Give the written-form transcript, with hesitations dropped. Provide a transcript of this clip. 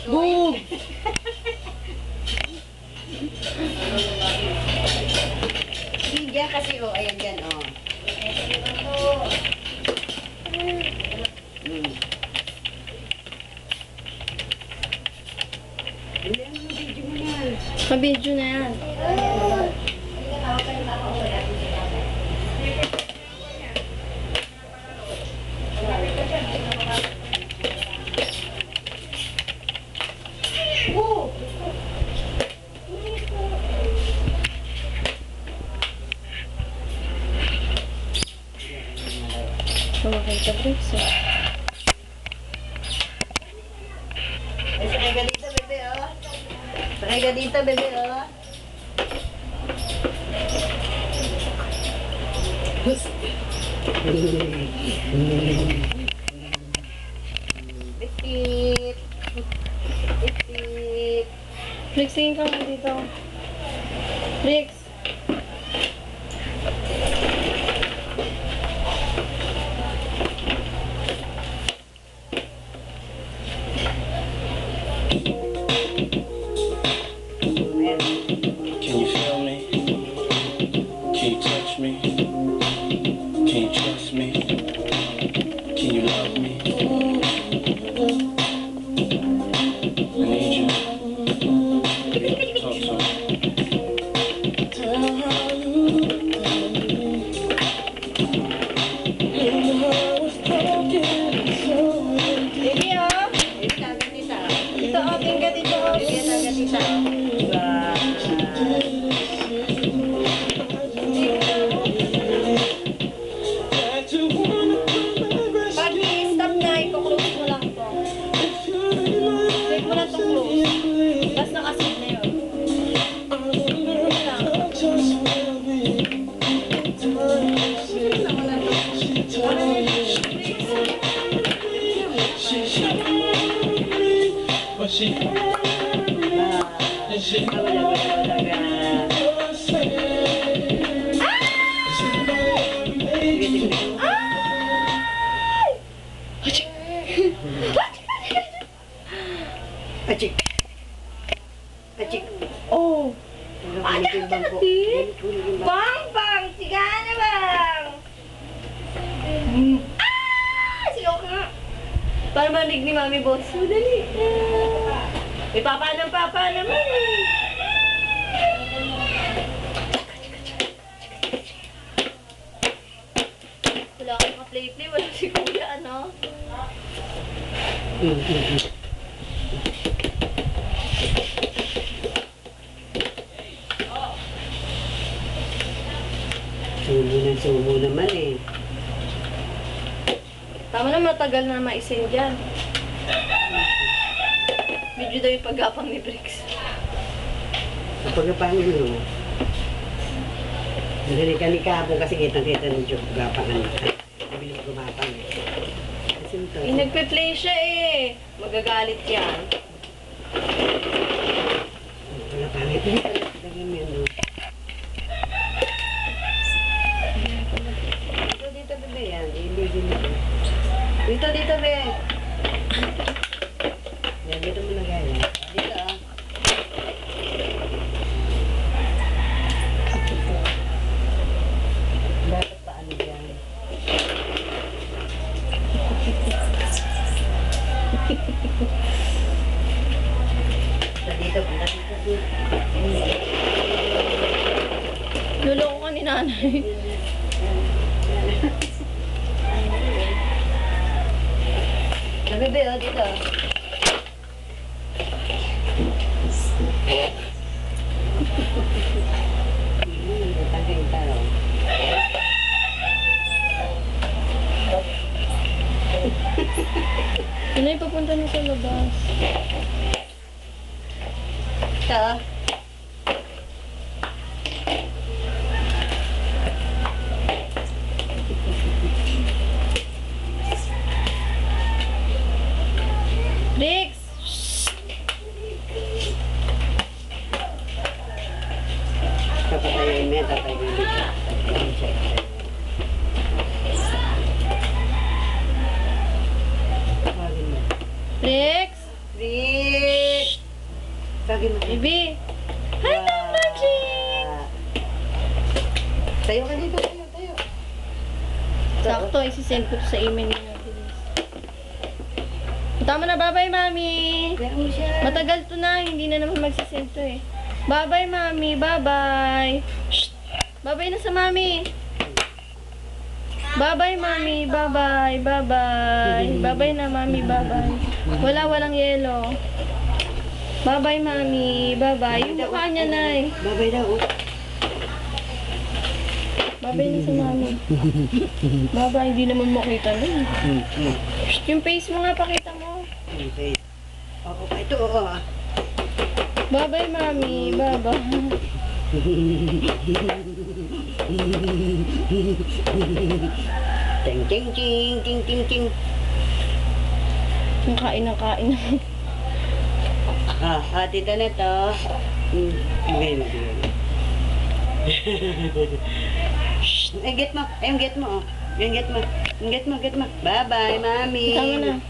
Boom! Diyan kasi, oh, ayan dyan, oh. Ka-video na yan. Sumakay ka, Bricks. Ay, sakay ka dito, bebe, oh. Sakay ka dito, bebe, oh. Bitit. Bitit. Bricks, tingin ka nga dito. Bricks. Can you feel me? Can you touch me? Can you trust me? Can you love me? I need you. Talk to me. Baby, oh. Baby, taga tita. Dito, oh. Tingin ka dito, oh. Baby, taga tita. Pag i-stop na, i-close mo lang to. Take mo lang to close. Tapos nakasit na yun. Yun lang. But she Achik. Achik. Oh! Ano yung bangko? Bang! Bang! Sigana bang! Sino ka? Para manig ni Mami Boss. So, dali. May papa ng papa naman eh. Wala akong ka-play-play. Wala si Kuya, ano? Sumo naman eh. Tama na, matagal na maisin dyan. Video daw yung paggapang ni Bricks. Pagkapangin mo. Narinig ka ni Kapo kasi kitang-kita ng joke gapangan. Nabilis gumapang eh. Kasi ito. Eh, nagpe-play siya eh. Magagalit yan. Pagkapangin. Lagyan mo yan, no? Dito, bebe, yan. Dito, be. Yan, dito mo na gaya. Dito, ah. Dapat paano yan? Dito, punta dito. Luloko ka ni nanay. Bebe, oh, dito. Ano yung papunta na sa labas? Ito. Papatayin mo yan, tatay mo yan. Tawagin mo. Rex! Rick! Tawagin mo. Baby! Hi, Mama G! Tayo ka dito, tayo. Sakto, isi-send ko to sa email niya. Bilis. Tama na, bye-bye, Mami! Kaya mo siya. Matagal to na, hindi na naman magsisend to eh. Bye-bye, Mami! Bye-bye! Shh! Bye-bye na sa Mami! Bye-bye, Mami! Bye-bye! Bye-bye! Bye-bye na, Mami! Bye-bye! Walang yelo. Bye-bye, Mami! Bye-bye! Yung mukha niya na eh. Babay daw. Bye-bye na sa Mami. Bye-bye, hindi naman makita nun. Shh! Yung face mo nga, pakita mo. Okay. Oo, ito, oo. Bye-bye, Mami! Bye-bye! Ting, ting, ting, ting, ting, ting. Ang kain ng kain. Tita Neto. Bigay mo, bigay mo. Shh! Get mo. Get mo. Get mo. Get mo. Bye-bye, mami. Tama na.